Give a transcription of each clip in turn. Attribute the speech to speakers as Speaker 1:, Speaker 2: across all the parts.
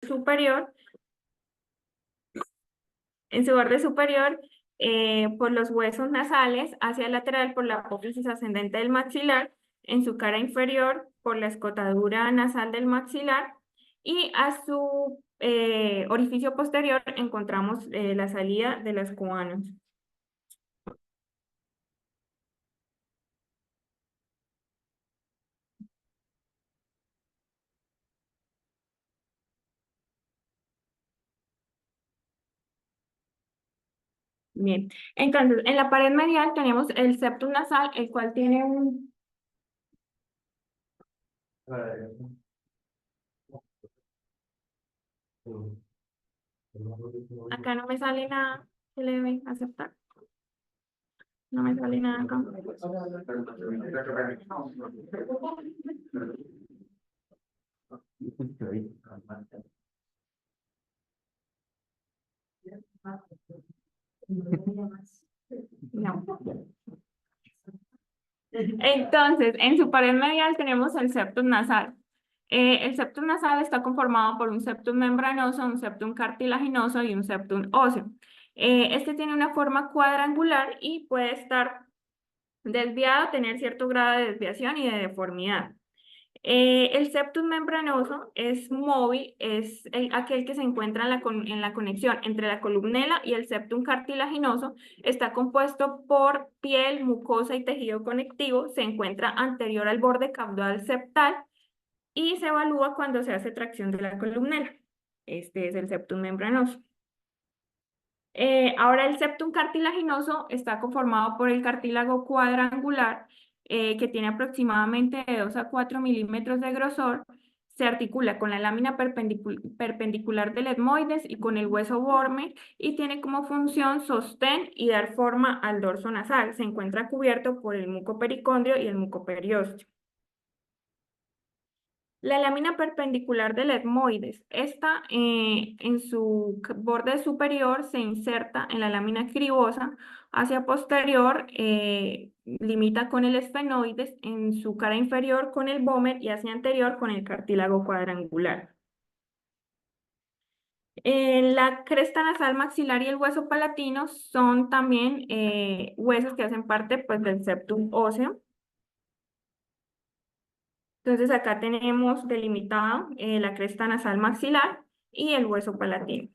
Speaker 1: superior, en su borde superior, por los huesos nasales, hacia el lateral por la apófisis ascendente del maxilar, en su cara inferior por la escotadura nasal del maxilar, y a su orificio posterior encontramos la salida de las cuanas. Bien, entonces en la pared medial tenemos el septum nasal, el cual tiene un... Acá no me sale nada que le debe aceptar. No me sale nada acá. No. Entonces, en su pared medial tenemos el septum nasal. El septum nasal está conformado por un septum membranoso, un septum cartilaginoso y un septum óseo. Este tiene una forma cuadrangular y puede estar desviado, tener cierto grado de desviación y de deformidad. El septum membranoso es móvil, es aquel que se encuentra en la conexión entre la columela y el septum cartilaginoso. Está compuesto por piel, mucosa y tejido conectivo. Se encuentra anterior al borde caudal septal y se evalúa cuando se hace tracción de la columela. Este es el septum membranoso. Ahora el septum cartilaginoso está conformado por el cartílago cuadrangular, que tiene aproximadamente de 2 a 4 milímetros de grosor. Se articula con la lámina perpendicular del etmoides y con el hueso Wormer y tiene como función sostén y dar forma al dorso nasal. Se encuentra cubierto por el muco pericondrio y el muco periósteo. La lámina perpendicular del etmoides, esta en su borde superior se inserta en la lámina cribosa, hacia posterior limita con el esfenoides, en su cara inferior con el vómer y hacia anterior con el cartílago cuadrangular. La cresta nasal maxilar y el hueso palatino son también huesos que hacen parte pues, del septum óseo. Entonces acá tenemos delimitado la cresta nasal maxilar y el hueso palatino.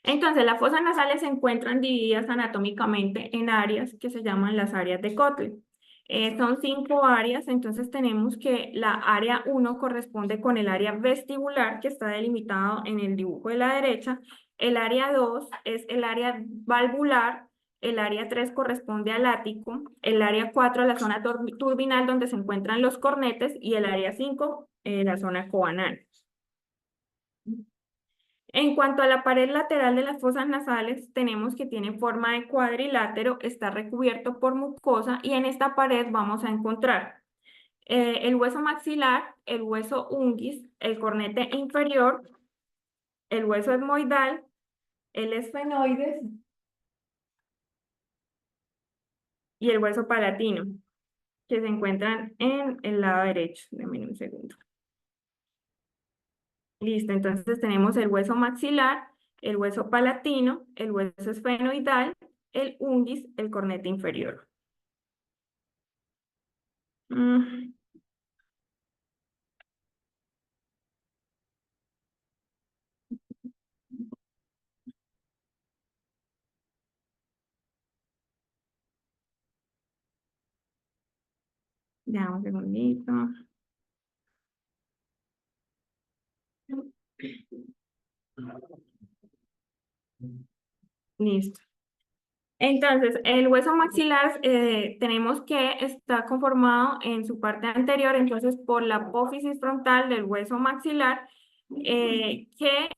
Speaker 1: Entonces las fosas nasales se encuentran divididas anatómicamente en áreas que se llaman las áreas de Kotle. Son 5 áreas, entonces tenemos que la área 1 corresponde con el área vestibular que está delimitado en el dibujo de la derecha. El área 2 es el área valvular. El área 3 corresponde al ático, el área 4 la zona turbinal donde se encuentran los cornetes y el área 5 la zona coanal. En cuanto a la pared lateral de las fosas nasales, tenemos que tiene forma de cuadrilátero, está recubierto por mucosa y en esta pared vamos a encontrar el hueso maxilar, el hueso unguis, el cornete inferior, el hueso etmoidal, el esfenoides y el hueso palatino, que se encuentran en el lado derecho. Denme un segundo. Listo, entonces tenemos el hueso maxilar, el hueso palatino, el hueso esfenoidal, el unguis, el cornete inferior. Ya, un segundito. Listo. Entonces, el hueso maxilar tenemos que está conformado en su parte anterior, entonces por la apófisis frontal del hueso maxilar, que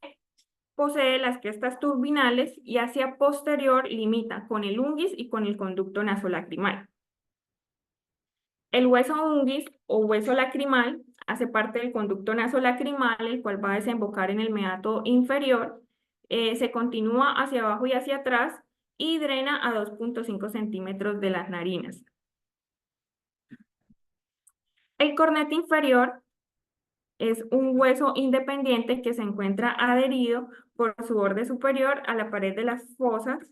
Speaker 1: posee las crestas turbinales y hacia posterior limita con el unguis y con el conducto nasolacrimal. El hueso unguis o hueso lacrimal hace parte del conducto nasolacrimal, el cual va a desembocar en el meato inferior, se continúa hacia abajo y hacia atrás y drena a 2.5 centímetros de las narinas. El cornete inferior es un hueso independiente que se encuentra adherido por su borde superior a la pared de las fosas.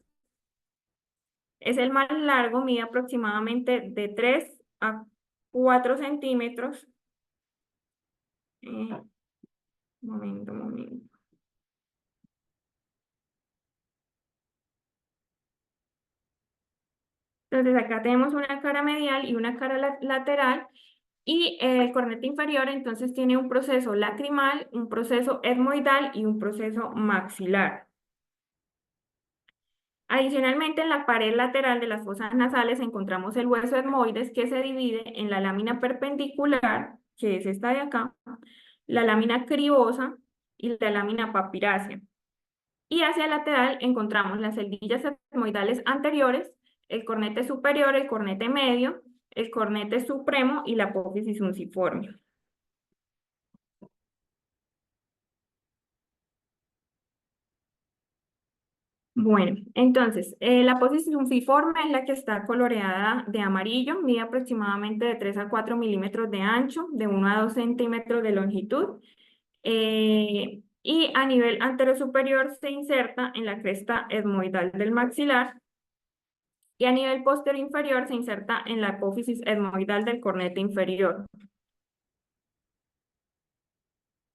Speaker 1: Es el más largo, mide aproximadamente de 3 a 4 centímetros. Eh, momento. Entonces acá tenemos una cara medial y una cara lateral. Y el cornete inferior entonces tiene un proceso lacrimal, un proceso etmoidal y un proceso maxilar. Adicionalmente, en la pared lateral de las fosas nasales encontramos el hueso etmoides que se divide en la lámina perpendicular, que es esta de acá, la lámina cribosa y la lámina papirácea. Y hacia el lateral encontramos las celdillas etmoidales anteriores, el cornete superior, el cornete medio, el cornete supremo y la apófisis unciforme. Bueno, entonces, la apófisis unciforme es la que está coloreada de amarillo, mide aproximadamente de 3 a 4 milímetros de ancho, de 1 a 2 centímetros de longitud, y a nivel anterior superior se inserta en la cresta etmoidal del maxilar, y a nivel posterior inferior se inserta en la apófisis etmoidal del cornete inferior.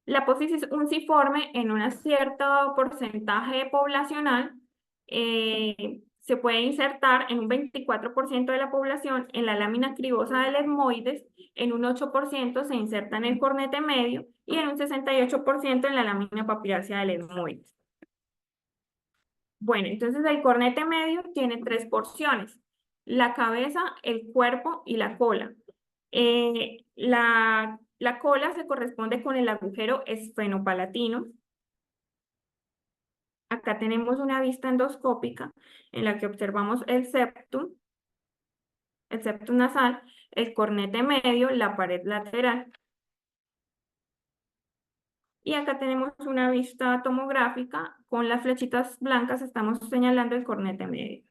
Speaker 1: La apófisis unciforme en un cierto porcentaje poblacional se puede insertar en un 24% de la población en la lámina cribosa del etmoides, en un 8% se inserta en el cornete medio y en un 68% en la lámina papirácea del etmoides. Bueno, entonces el cornete medio tiene tres porciones: la cabeza, el cuerpo y la cola. La cola se corresponde con el agujero esfenopalatino. Acá tenemos una vista endoscópica en la que observamos el septum nasal, el cornete medio, la pared lateral. Y acá tenemos una vista tomográfica con las flechitas blancas, estamos señalando el cornete medio.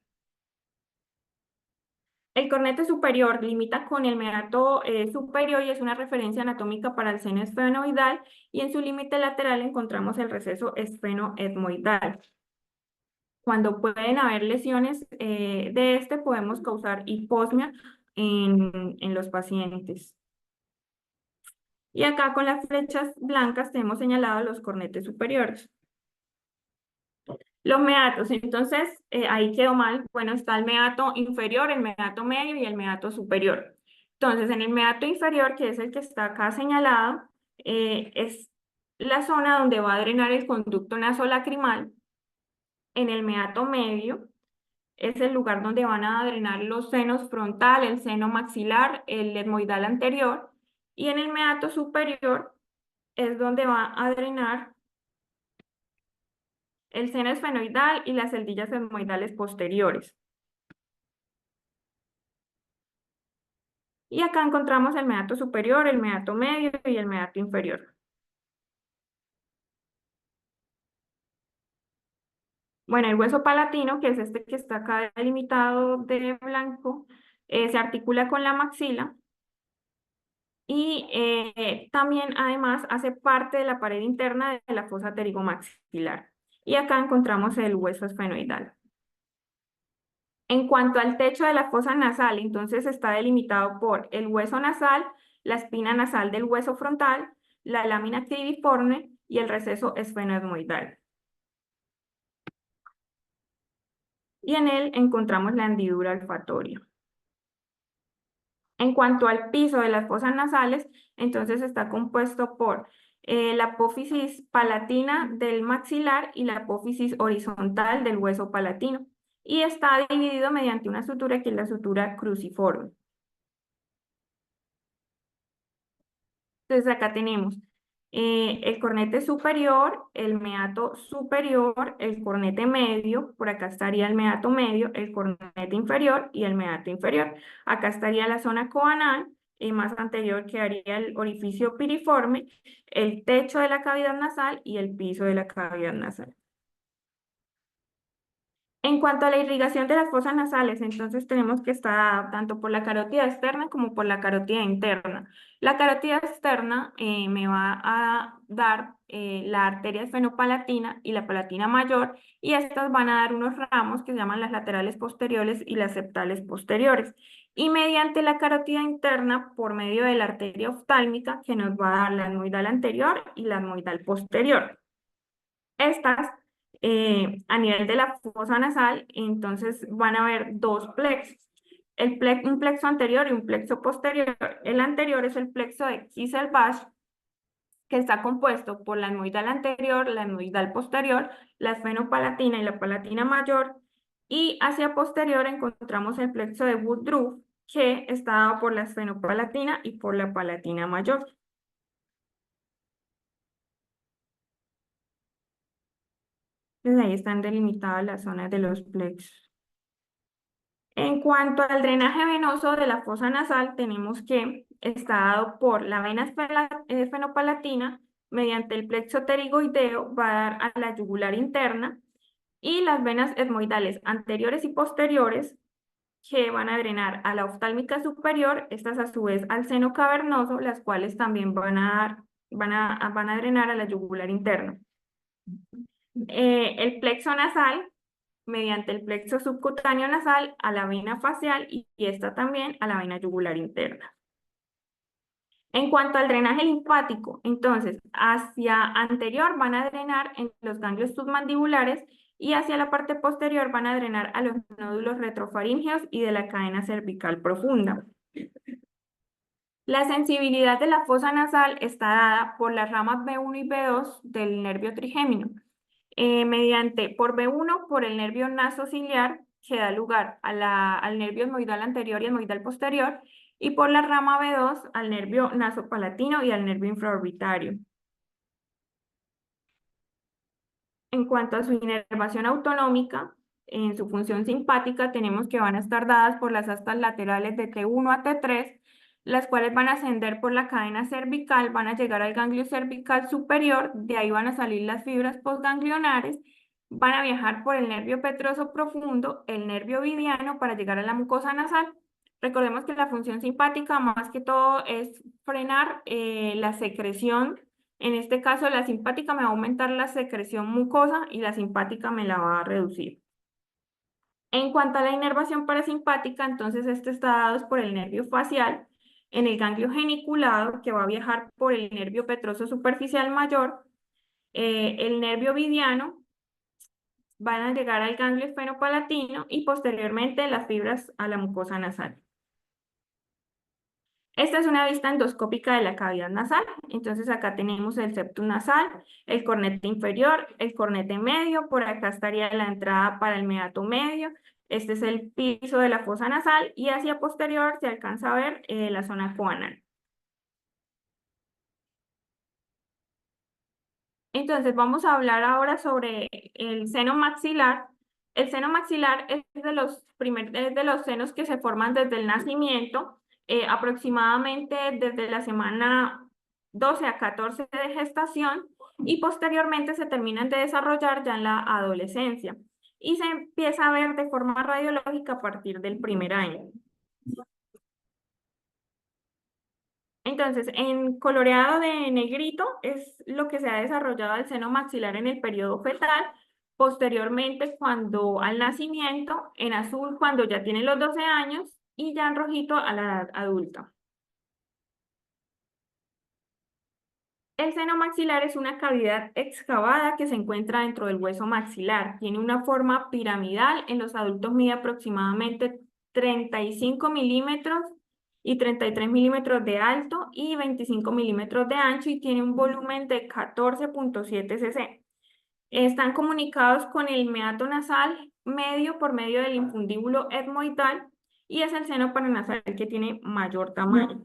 Speaker 1: El cornete superior limita con el meato superior y es una referencia anatómica para el seno esfenoidal, y en su límite lateral encontramos el receso esfenoetmoidal. Cuando pueden haber lesiones de este, podemos causar hiposmia en los pacientes. Y acá con las flechas blancas tenemos señalados los cornetes superiores. Los meatos, entonces ahí quedó mal. Bueno, está el meato inferior, el meato medio y el meato superior. Entonces, en el meato inferior, que es el que está acá señalado, es la zona donde va a drenar el conducto nasolacrimal. En el meato medio es el lugar donde van a drenar los senos frontal, el seno maxilar, el etmoidal anterior. Y en el meato superior es donde va a drenar el seno esfenoidal y las celdillas etmoidales posteriores. Y acá encontramos el meato superior, el meato medio y el meato inferior. Bueno, el hueso palatino, que es este que está acá delimitado de blanco, se articula con la maxila y también además hace parte de la pared interna de la fosa pterigomaxilar. Y acá encontramos el hueso esfenoidal. En cuanto al techo de la fosa nasal, entonces está delimitado por el hueso nasal, la espina nasal del hueso frontal, la lámina cribiforme y el receso esfenoetmoidal. Y en él encontramos la hendidura olfatoria. En cuanto al piso de las fosas nasales, entonces está compuesto por la apófisis palatina del maxilar y la apófisis horizontal del hueso palatino. Y está dividido mediante una sutura que es la sutura cruciforme. Entonces acá tenemos el cornete superior, el meato superior, el cornete medio, por acá estaría el meato medio, el cornete inferior y el meato inferior. Acá estaría la zona coanal, y más anterior quedaría el orificio piriforme, el techo de la cavidad nasal y el piso de la cavidad nasal. En cuanto a la irrigación de las fosas nasales, entonces tenemos que estar tanto por la carótida externa como por la carótida interna. La carótida externa me va a dar la arteria esfenopalatina y la palatina mayor, y estas van a dar unos ramos que se llaman las laterales posteriores y las septales posteriores. Y mediante la carótida interna, por medio de la arteria oftálmica, que nos va a dar la etmoidal anterior y la etmoidal posterior. Estas, a nivel de la fosa nasal, entonces van a haber dos plexos. Un plexo anterior y un plexo posterior. El anterior es el plexo de Kieselbach, que está compuesto por la etmoidal anterior, la etmoidal posterior, la esfenopalatina y la palatina mayor. Y hacia posterior encontramos el plexo de Woodruff, que está dado por la esfenopalatina y por la palatina mayor. Entonces ahí están delimitadas las zonas de los plexos. En cuanto al drenaje venoso de la fosa nasal, tenemos que está dado por la vena esfenopalatina mediante el plexo pterigoideo, va a dar a la yugular interna, y las venas etmoidales anteriores y posteriores, que van a drenar a la oftálmica superior, estas a su vez al seno cavernoso, las cuales también van a drenar a la yugular interna. El plexo nasal mediante el plexo subcutáneo nasal a la vena facial, y esta también a la vena yugular interna. En cuanto al drenaje linfático, entonces hacia anterior van a drenar en los ganglios submandibulares, y hacia la parte posterior van a drenar a los nódulos retrofaríngeos y de la cadena cervical profunda. La sensibilidad de la fosa nasal está dada por las ramas B1 y B2 del nervio trigémino. Por B1, por el nervio nasociliar, que da lugar al nervio etmoidal anterior y etmoidal posterior, y por la rama B2 al nervio nasopalatino y al nervio infraorbitario. En cuanto a su inervación autonómica, en su función simpática tenemos que van a estar dadas por las astas laterales de T1 a T3, las cuales van a ascender por la cadena cervical, van a llegar al ganglio cervical superior, de ahí van a salir las fibras postganglionares, van a viajar por el nervio petroso profundo, el nervio vidiano, para llegar a la mucosa nasal. Recordemos que la función simpática más que todo es frenar la secreción. En este caso, la simpática me va a aumentar la secreción mucosa y la simpática me la va a reducir. En cuanto a la inervación parasimpática, entonces este está dado por el nervio facial en el ganglio geniculado, que va a viajar por el nervio petroso superficial mayor, el nervio vidiano, van a llegar al ganglio esfenopalatino y posteriormente las fibras a la mucosa nasal. Esta es una vista endoscópica de la cavidad nasal. Entonces acá tenemos el septum nasal, el cornete inferior, el cornete medio, por acá estaría la entrada para el meato medio, este es el piso de la fosa nasal, y hacia posterior se alcanza a ver la zona coanal. Entonces vamos a hablar ahora sobre el seno maxilar. El seno maxilar es de los senos que se forman desde el nacimiento, aproximadamente desde la semana 12 a 14 de gestación, y posteriormente se terminan de desarrollar ya en la adolescencia, y se empieza a ver de forma radiológica a partir del primer año. Entonces, en coloreado de negrito es lo que se ha desarrollado al seno maxilar en el periodo fetal, posteriormente cuando al nacimiento, en azul cuando ya tiene los 12 años, y ya en rojito a la edad adulta. El seno maxilar es una cavidad excavada que se encuentra dentro del hueso maxilar. Tiene una forma piramidal. En los adultos mide aproximadamente 35 milímetros y 33 milímetros de alto y 25 milímetros de ancho, y tiene un volumen de 14.7 cc. Están comunicados con el meato nasal medio por medio del infundíbulo etmoidal, y es el seno paranasal que tiene mayor tamaño.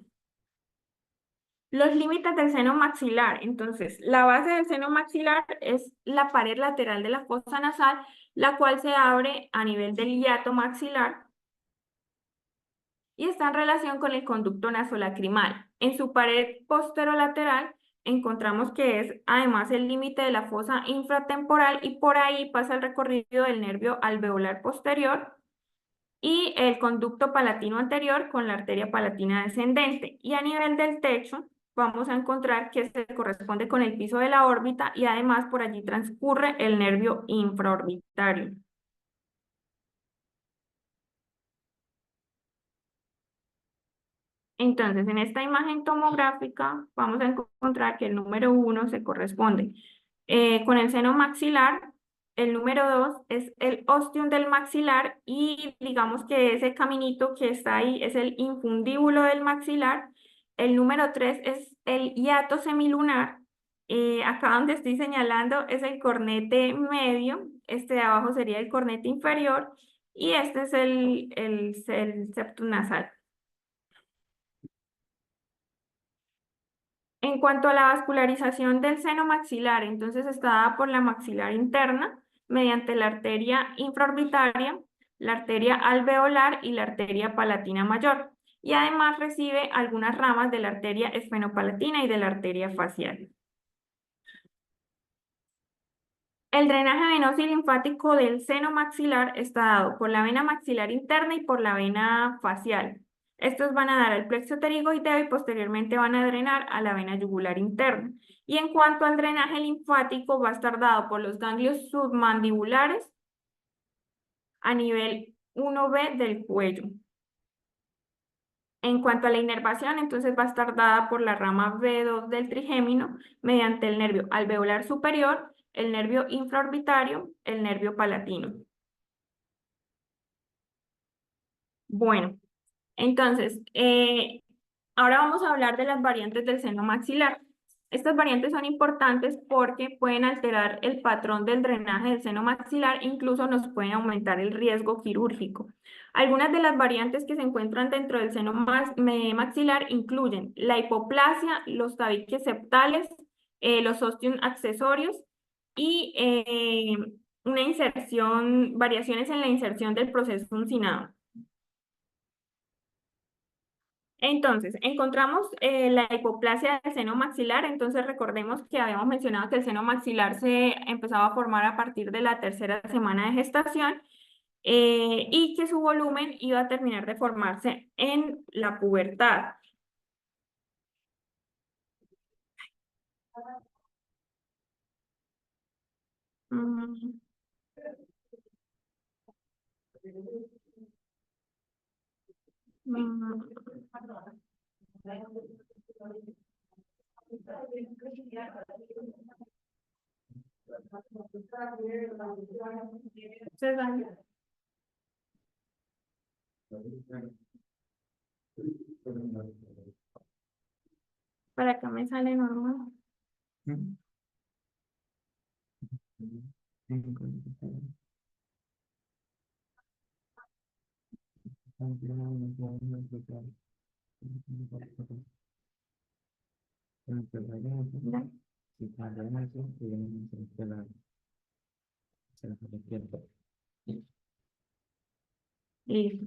Speaker 1: Los límites del seno maxilar. Entonces, la base del seno maxilar es la pared lateral de la fosa nasal, la cual se abre a nivel del hiato maxilar y está en relación con el conducto nasolacrimal. En su pared posterolateral encontramos que es además el límite de la fosa infratemporal y por ahí pasa el recorrido del nervio alveolar posterior y el conducto palatino anterior con la arteria palatina descendente. Y a nivel del techo vamos a encontrar que se corresponde con el piso de la órbita y además por allí transcurre el nervio infraorbitario. Entonces, en esta imagen tomográfica vamos a encontrar que el número 1 se corresponde con el seno maxilar, el número 2 es el ostium del maxilar y digamos que ese caminito que está ahí es el infundíbulo del maxilar. El número 3 es el hiato semilunar. Acá donde estoy señalando es el cornete medio, este de abajo sería el cornete inferior y este es el septum nasal. En cuanto a la vascularización del seno maxilar, entonces está dada por la maxilar interna mediante la arteria infraorbitaria, la arteria alveolar y la arteria palatina mayor. Y además recibe algunas ramas de la arteria esfenopalatina y de la arteria facial. El drenaje venoso y linfático del seno maxilar está dado por la vena maxilar interna y por la vena facial. Estos van a dar al plexo pterigoideo y posteriormente van a drenar a la vena yugular interna. Y en cuanto al drenaje linfático, va a estar dado por los ganglios submandibulares a nivel 1B del cuello. En cuanto a la inervación, entonces va a estar dada por la rama B2 del trigémino mediante el nervio alveolar superior, el nervio infraorbitario, el nervio palatino. Bueno, entonces, ahora vamos a hablar de las variantes del seno maxilar. Estas variantes son importantes porque pueden alterar el patrón del drenaje del seno maxilar, incluso nos pueden aumentar el riesgo quirúrgico. Algunas de las variantes que se encuentran dentro del seno maxilar incluyen la hipoplasia, los tabiques septales, los ostium accesorios y una inserción, variaciones en la inserción del proceso uncinado. Entonces, encontramos la hipoplasia del seno maxilar, entonces recordemos que habíamos mencionado que el seno maxilar se empezaba a formar a partir de la tercera semana de gestación y que su volumen iba a terminar de formarse en la pubertad. Mm, mm, César, para acá me sale normal. Ya. Listo.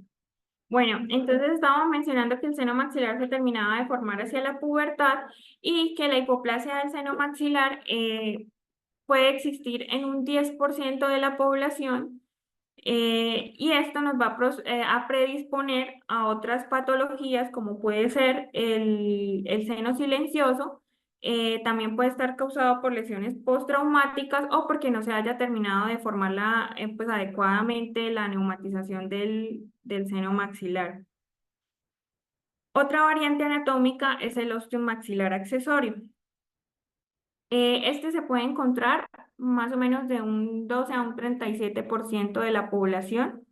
Speaker 1: Bueno, entonces estábamos mencionando que el seno maxilar se terminaba de formar hacia la pubertad y que la hipoplasia del seno maxilar puede existir en un 10% de la población y esto nos va a predisponer a otras patologías como puede ser el seno silencioso, también puede estar causado por lesiones postraumáticas o porque no se haya terminado de formar pues, adecuadamente la neumatización del seno maxilar. Otra variante anatómica es el ostium maxilar accesorio. Este se puede encontrar más o menos de un 12 a un 37% de la población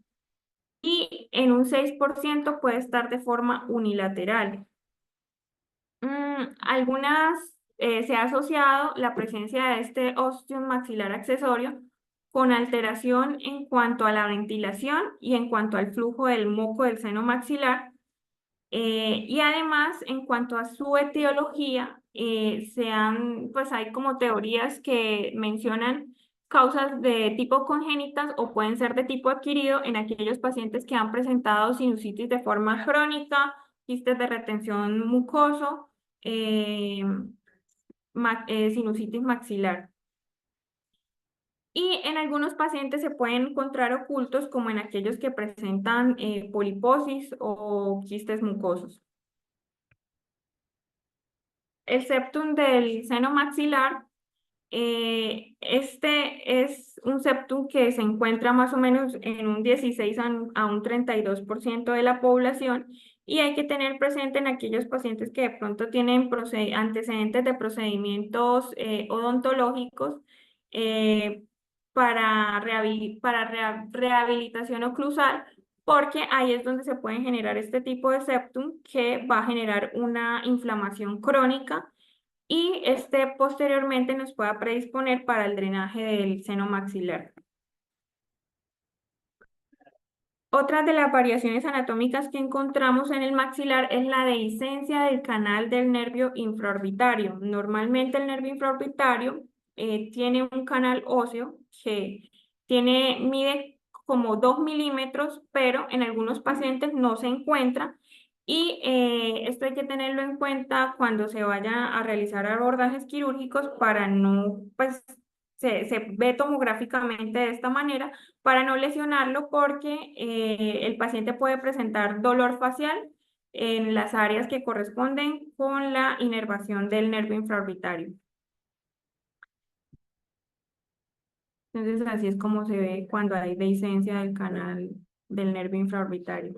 Speaker 1: y en un 6% puede estar de forma unilateral. Se ha asociado la presencia de este ostium maxilar accesorio con alteración en cuanto a la ventilación y en cuanto al flujo del moco del seno maxilar. Y además, en cuanto a su etiología, pues hay como teorías que mencionan causas de tipo congénitas o pueden ser de tipo adquirido en aquellos pacientes que han presentado sinusitis de forma crónica, quistes de retención mucoso, sinusitis maxilar. Y en algunos pacientes se pueden encontrar ocultos, como en aquellos que presentan poliposis o quistes mucosos. El septum del seno maxilar, este es un septum que se encuentra más o menos en un 16 a un 32% de la población, y hay que tener presente en aquellos pacientes que de pronto tienen antecedentes de procedimientos odontológicos eh, para rehabilitación oclusal, porque ahí es donde se pueden generar este tipo de septum que va a generar una inflamación crónica y este posteriormente nos pueda predisponer para el drenaje del seno maxilar. Otra de las variaciones anatómicas que encontramos en el maxilar es la dehiscencia del canal del nervio infraorbitario. Normalmente el nervio infraorbitario tiene un canal óseo que mide como 2 milímetros, pero en algunos pacientes no se encuentra, y esto hay que tenerlo en cuenta cuando se vaya a realizar abordajes quirúrgicos para no, pues se ve tomográficamente de esta manera para no lesionarlo, porque el paciente puede presentar dolor facial en las áreas que corresponden con la inervación del nervio infraorbitario. Entonces así es como se ve cuando hay dehiscencia del canal del nervio infraorbitario.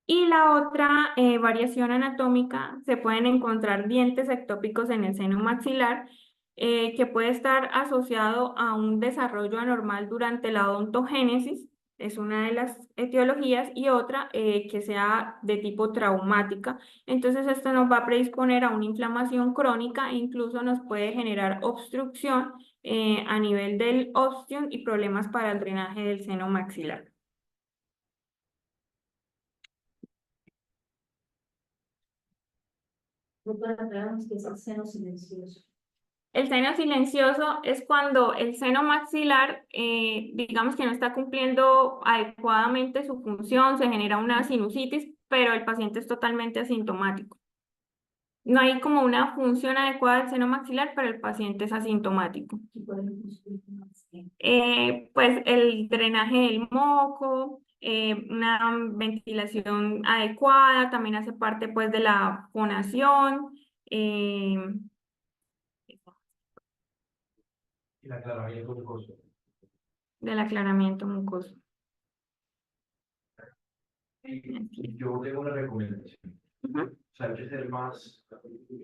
Speaker 1: Y la otra variación anatómica, se pueden encontrar dientes ectópicos en el seno maxilar, que puede estar asociado a un desarrollo anormal durante la odontogénesis, es una de las etiologías, y otra que sea de tipo traumática. Entonces esto nos va a predisponer a una inflamación crónica e incluso nos puede generar obstrucción a nivel del ostium y problemas para el drenaje del seno maxilar.
Speaker 2: Doctora, aclaramos que es el seno silencioso.
Speaker 1: El seno silencioso es cuando el seno maxilar, digamos que no está cumpliendo adecuadamente su función, se genera una sinusitis, pero el paciente es totalmente asintomático. No hay como una función adecuada del seno maxilar, pero el paciente es asintomático. Pues el drenaje del moco, una ventilación adecuada, también hace parte pues de la fonación.
Speaker 3: El aclaramiento mucoso.
Speaker 1: Del aclaramiento mucoso.
Speaker 3: Y yo tengo una recomendación.
Speaker 1: Ujú.
Speaker 3: O sea, hay que ser más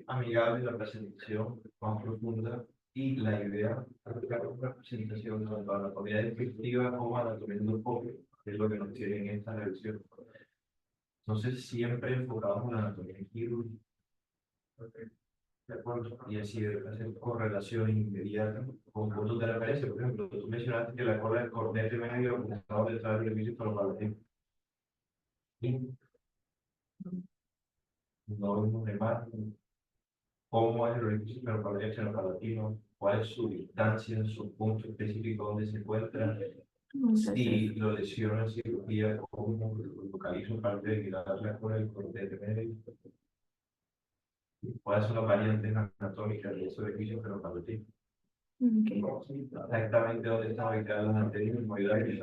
Speaker 3: amigable la presentación, más profunda, y la idea es que una presentación tanto anatomía descriptiva como anatomía endoscópica, que es lo que nos tiene en esta revisión. Entonces, siempre enfocamos en la anatomía quirúrgica. ¿De acuerdo? Y así hacer correlación inmediata con puntos de referencia. Por ejemplo, tú mencionaste que la cola del cornete medio estaba detrás del orificio paropalatino. Y no vimos de más cómo es el orificio paropalatino, cuál es su distancia en su punto específico donde se encuentra, si lo lesiono en cirugía, cómo localizo parte de la cola del cornete medio, cuáles son las variantes anatómicas de ese orificio paropalatino.
Speaker 1: Okay.
Speaker 3: Exactamente dónde están ubicadas las anteriores modalidades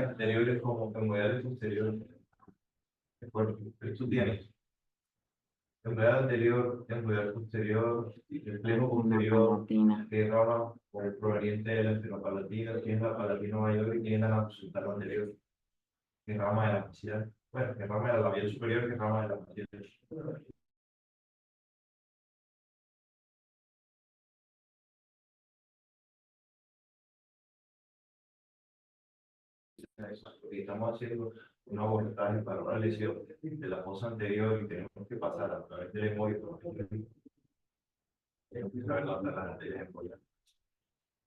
Speaker 3: anteriores como modalidades posteriores. ¿De acuerdo? Pero tú tienes modalidad anterior, modalidad posterior, el pleno posterior, que es rama proveniente de la esferopalatina, que es la palatina mayor, y tiene la subtal anterior, que es rama de la maxilar. Bueno, que es rama de la labial superior, que es rama de la maxilar. Y estamos haciendo un abordaje para una lesión de la fosa anterior y tenemos que pasar a través del hemoide.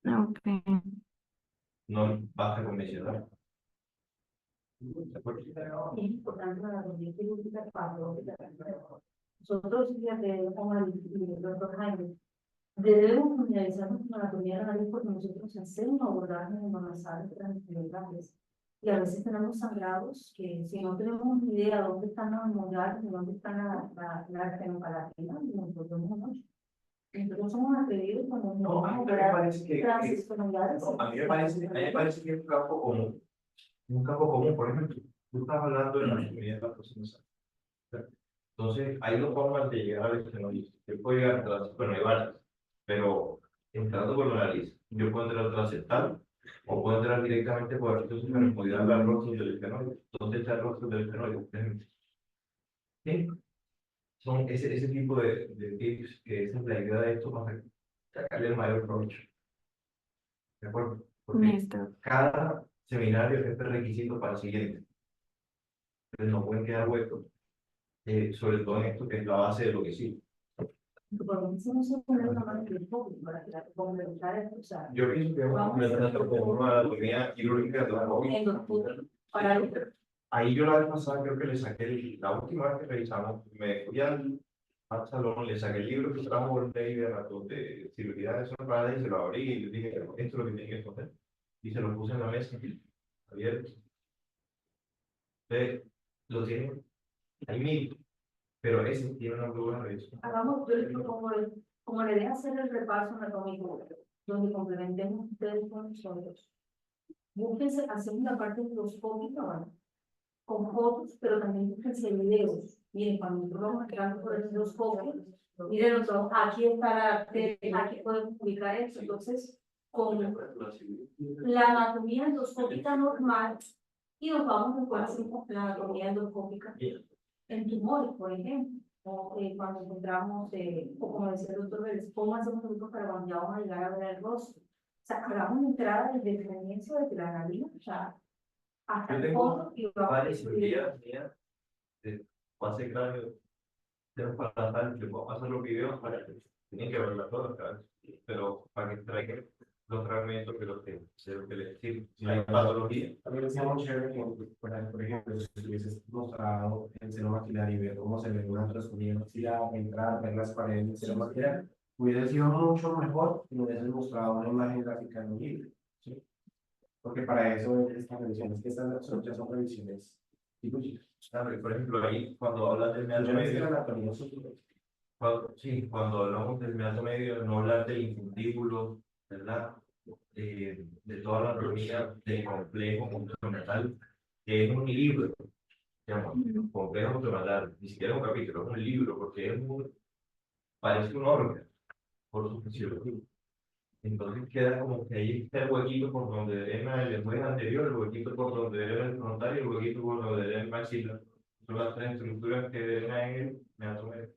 Speaker 1: Okay.
Speaker 3: No basta con mencionar.
Speaker 2: Es importante la anatomía quirúrgica para nosotros, ya que estamos en los 2 años, debemos familiarizarnos con la anatomía de la nariz, porque nosotros hacemos abordajes en nasales transversales. Y a veces tenemos sangrados que si no tenemos ni idea de dónde están los hemorroides, de dónde están la arteriopalatina, nos volvemos mucho. Nosotros somos atrevidos cuando no
Speaker 3: No, a
Speaker 2: vamos
Speaker 3: mí
Speaker 2: a
Speaker 3: me
Speaker 2: operar
Speaker 3: parece que,
Speaker 2: transestomodales.
Speaker 3: no, a mí me parece que es un campo común, por ejemplo, tú estás hablando de la comunidad de la próxima. Entonces, hay dos formas de llegar al estenosis. Yo puedo llegar a la, bueno, hay varias, pero entrando por la nariz, yo puedo entrar transeptal o puedo entrar directamente por el sitio supermodal al rostro del estenoide. ¿Dónde está el rostro del estenoide? Por ejemplo. ¿Sí? Son ese tipo de tips, que esa es la idea de esto para sacarle el mayor provecho. ¿De acuerdo? Porque
Speaker 1: Listo.
Speaker 3: cada seminario es requisito para el siguiente. Entonces no pueden quedar huecos, sobre todo en esto que es la base de lo que sí.
Speaker 2: Por lo menos no se pone una mano en el público para que la complementar el usar.
Speaker 3: Yo pienso que vamos a comenzar con una anatomía quirúrgica de la COVID.
Speaker 2: En los puntos para
Speaker 3: Ahí yo la vez pasada creo que le saqué, la última vez que revisamos, me fui al salón, le saqué el libro que trajo Voltaire de cirugía de zona y se lo abrí y le dije, esto es lo que tiene que hacer. Y se lo puse en la mesa, abierto. Entonces, lo tienen ahí mismo, pero ese tiene una muy buena revisión.
Speaker 2: hagamos, yo les propongo, como le deja hacer el repaso anatómico, donde complementemos ustedes con nosotros. Búsquense, hacemos la parte endoscópica, ¿vale? Con fotos, pero también búsquense videos. Miren, cuando nosotros vamos entrando por el endoscopio, miren, nosotros, aquí está la arteria, aquí podemos ubicar esto. Entonces, con la anatomía endoscópica normal, y nos vamos después a hacer la anatomía endoscópica en tumores, por ejemplo. O, cuando encontramos, o como decía el doctor Vélez, cómo hacemos nosotros para cuando ya vamos a llegar a ver el rostro. O sea, hagamos una entrada desde el comienzo, desde la nariz, o sea, hasta
Speaker 3: Yo
Speaker 2: el
Speaker 3: tengo
Speaker 2: fondo y vamos a
Speaker 3: varias
Speaker 2: subir.
Speaker 3: cirugías mías de pase cráneo, tengo para tratar, le puedo pasar los videos para que tienen que verlas todas, ¿sabes? Pero para que traigan los fragmentos que de lo que les sirve. Si hay patología.
Speaker 4: También decíamos chévere que, por ejemplo, si hubieses mostrado el seno maxilar y ver cómo se ve una trasfonía maxilar, entrar, ver las paredes del seno maxilar, hubiese sido mucho mejor si me hubieses mostrado una imagen gráfica en un libro, ¿sí? Porque para eso estas revisiones que están ya son revisiones quirúrgicas.
Speaker 3: Claro, y por ejemplo, ahí cuando hablas del meato
Speaker 4: Yo no sé la
Speaker 3: medio,
Speaker 4: anatomía sutura.
Speaker 3: sí, cuando hablamos del meato medio, no hablar del infundíbulo, ¿verdad? De toda la anatomía del complejo funcional, que es un libro, digamos, complejo funcional, ni siquiera un capítulo, es un libro, porque parece un órgano por su fisiología. Entonces queda como que ahí está el huequito por donde drena el después anterior, el huequito por donde drena el frontal y el huequito por donde drena el maxilar. Son las tres estructuras que drenan en el meato medio.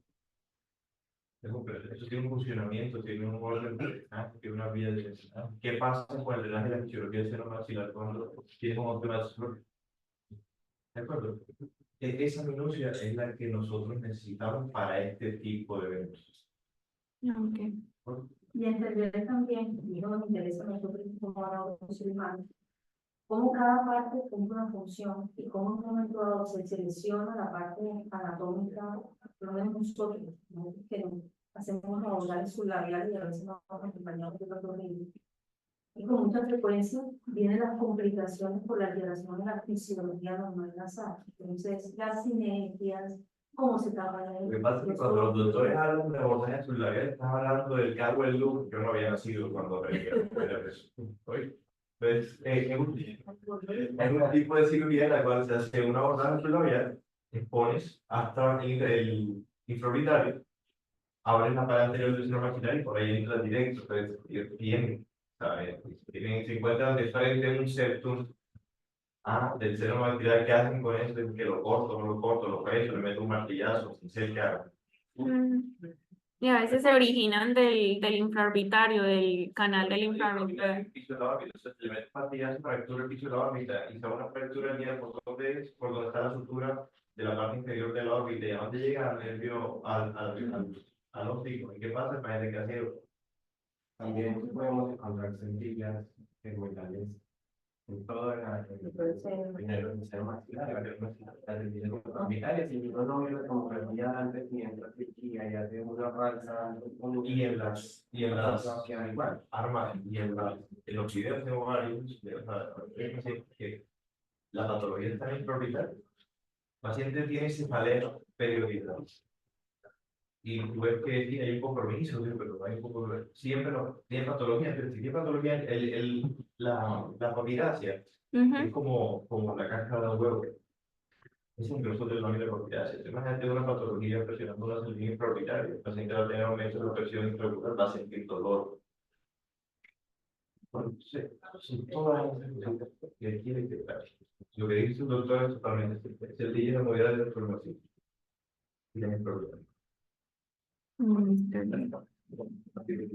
Speaker 3: Eso tiene un funcionamiento, tiene un orden, tiene una vía de drenaje. ¿Qué pasa con el drenaje de la fisiología del seno maxilar cuando tiene un obturación? ¿De acuerdo? Esa minucia es la que nosotros necesitamos para este tipo de eventos.
Speaker 1: Okay.
Speaker 2: Y entender también, y no nos interesa a nosotros como humanos, cómo cada parte cumple una función y cómo en un momento dado se selecciona la parte anatómica, por lo menos nosotros, que hacemos abordar sublabial y a veces nos acompañamos de otro nivel. Y con mucha frecuencia vienen las complicaciones por la alteración de la fisiología normal nasal. Entonces, las sinergias, cómo se tapa
Speaker 3: Lo que pasa es que cuando los doctores hablan de abordaje sublabial, están hablando del cargo del look. Yo no había nacido cuando era eso. Entonces, es un tipo de cirugía en la cual se hace un abordaje sublabial, expones hasta el infraorbitario, abres la pared anterior del seno maxilar y por ahí entras directo. Entonces, tienen, ¿sabes? Se encuentran de frente un septum del seno maxilar. ¿Qué hacen con eso? Que lo corto, no lo corto, lo preso, le meto un martillazo, sin ser que haga.
Speaker 1: Y a veces se originan del infraorbitario, del canal del infraorbitario.
Speaker 3: El piso de la órbita, entonces le metes martillazo, fractura el piso de la órbita y se va una fractura en el por donde está la sutura de la parte inferior de la órbita y a donde llega el nervio al hocico. ¿Y qué pasa? Parece que hace
Speaker 4: También podemos encontrar sentillas terminales en toda el seno maxilar, y uno no ve la tomografía antes ni entra a Turquía y hace una falsa
Speaker 3: y en las
Speaker 4: igual.
Speaker 3: armas y en los videos tengo varios, o sea, hay pacientes que La patología está en prioritaria. El paciente tiene cefalea periodizada. Y tú ves que sí, hay un compromiso, sí, pero no hay un compromiso. Siempre no, tiene patología, pero si tiene patología, la papidacia es como la caja de huevo. Es incluso del nombre de papidacia. Imagínate una patología presionando una salida infraorbitaria. El paciente va a tener aumento de la presión intraocular, va a sentir dolor. Entonces, son todas las cosas que quiere que trae. Lo que dice el doctor es totalmente cierto. Se le llena novedad de información. Y tiene problemas.
Speaker 2: Vamos a hacer